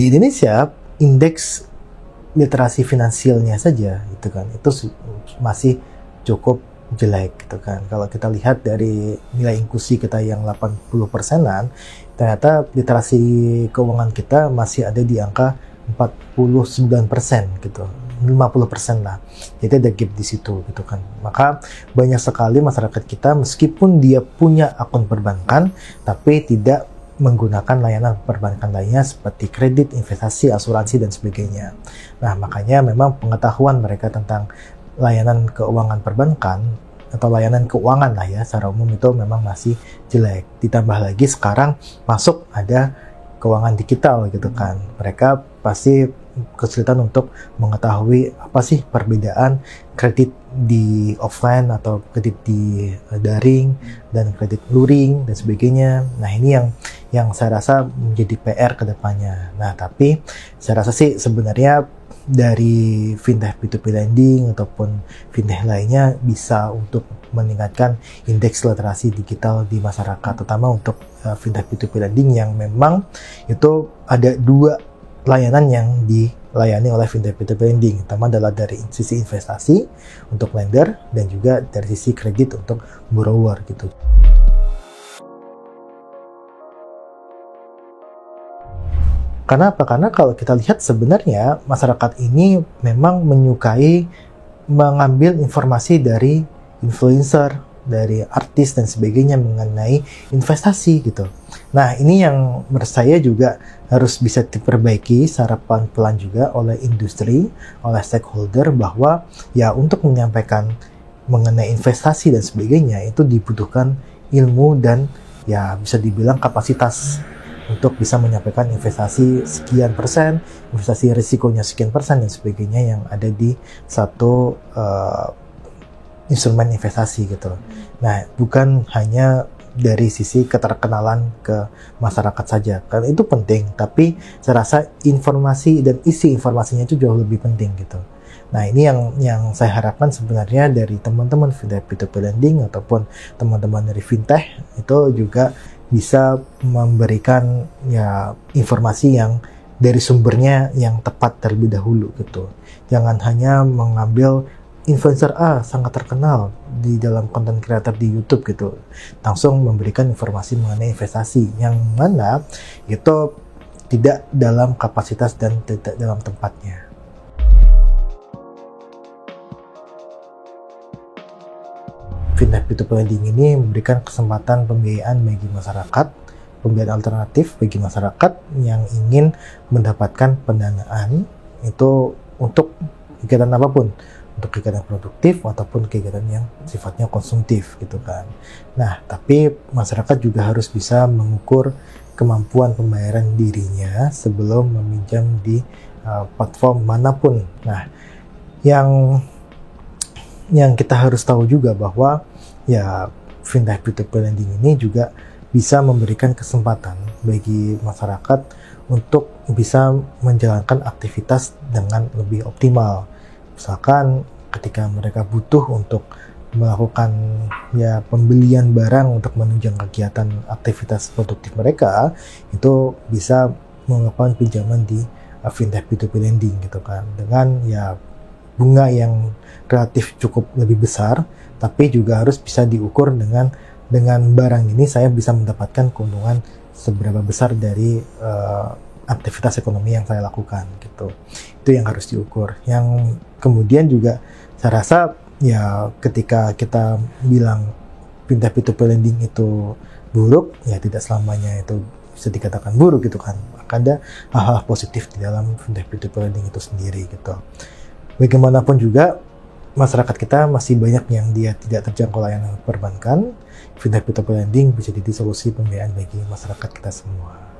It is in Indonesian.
di Indonesia indeks literasi finansialnya saja itu masih cukup jelek gitu kan. Kalau kita lihat dari nilai inklusi kita yang 80%-an, ternyata literasi keuangan kita masih ada di angka 49% gitu, 50% lah. Jadi ada gap di situ gitu kan. Maka banyak sekali masyarakat kita meskipun dia punya akun perbankan tapi tidak menggunakan layanan perbankan lainnya seperti kredit, investasi, asuransi, dan sebagainya. Nah, makanya memang pengetahuan mereka tentang layanan keuangan perbankan atau layanan keuangan lah ya secara umum itu memang masih jelek. Ditambah lagi sekarang masuk ada keuangan digital gitu kan. Mereka pasti kesulitan untuk mengetahui apa sih perbedaan kredit di offline atau kredit di daring dan kredit luring dan sebagainya. Nah, ini yang saya rasa menjadi PR ke depannya. Nah, tapi saya rasa sih sebenarnya dari fintech P2P lending ataupun fintech lainnya bisa untuk meningkatkan indeks literasi digital di masyarakat, terutama untuk fintech P2P lending yang memang itu ada dua layanan yang dilayani oleh fintech P2P lending. Pertama adalah dari sisi investasi untuk lender dan juga dari sisi kredit untuk borrower gitu. Karena apa? Karena kalau kita lihat sebenarnya masyarakat ini memang menyukai mengambil informasi dari influencer, dari artis dan sebagainya mengenai investasi gitu. Nah, ini yang menurut saya juga harus bisa diperbaiki secara pelan-pelan juga oleh industri, oleh stakeholder, bahwa ya untuk menyampaikan mengenai investasi dan sebagainya itu dibutuhkan ilmu dan ya bisa dibilang kapasitas untuk bisa menyampaikan investasi sekian persen, investasi risikonya sekian persen dan sebagainya yang ada di satu instrumen investasi gitu. Nah, bukan hanya dari sisi keterkenalan ke masyarakat saja, karena itu penting, tapi saya rasa informasi dan isi informasinya itu jauh lebih penting gitu. Nah, ini yang saya harapkan sebenarnya dari teman-teman fintech P2P lending ataupun teman-teman dari fintech itu juga bisa memberikan ya informasi yang dari sumbernya yang tepat terlebih dahulu gitu. Jangan hanya mengambil influencer A sangat terkenal di dalam konten kreator di YouTube gitu, langsung memberikan informasi mengenai investasi yang mana itu tidak dalam kapasitas dan tidak dalam tempatnya. Fintech P2P lending ini memberikan kesempatan pembiayaan bagi masyarakat, pembiayaan alternatif bagi masyarakat yang ingin mendapatkan pendanaan itu untuk kegiatan apapun, untuk kegiatan produktif ataupun kegiatan yang sifatnya konsumtif gitu kan. Nah, tapi masyarakat juga harus bisa mengukur kemampuan pembayaran dirinya sebelum meminjam di platform manapun. Nah, yang kita harus tahu juga bahwa ya fintech P2P lending ini juga bisa memberikan kesempatan bagi masyarakat untuk bisa menjalankan aktivitas dengan lebih optimal. Misalkan ketika mereka butuh untuk melakukan ya pembelian barang untuk menunjang kegiatan aktivitas produktif mereka, itu bisa melakukan pinjaman di fintech P2P lending gitu kan, dengan ya bunga yang relatif cukup lebih besar, tapi juga harus bisa diukur dengan barang ini saya bisa mendapatkan keuntungan seberapa besar dari aktivitas ekonomi yang saya lakukan gitu. Itu yang harus diukur. Yang kemudian juga saya rasa ya ketika kita bilang fintech P2P lending itu buruk, ya tidak selamanya itu bisa dikatakan buruk gitu kan. Ada hal-hal positif di dalam fintech P2P lending itu sendiri gitu. Bagaimanapun juga masyarakat kita masih banyak yang dia tidak terjangkau layanan perbankan. Fintech P2P lending bisa jadi solusi pembiayaan bagi masyarakat kita semua.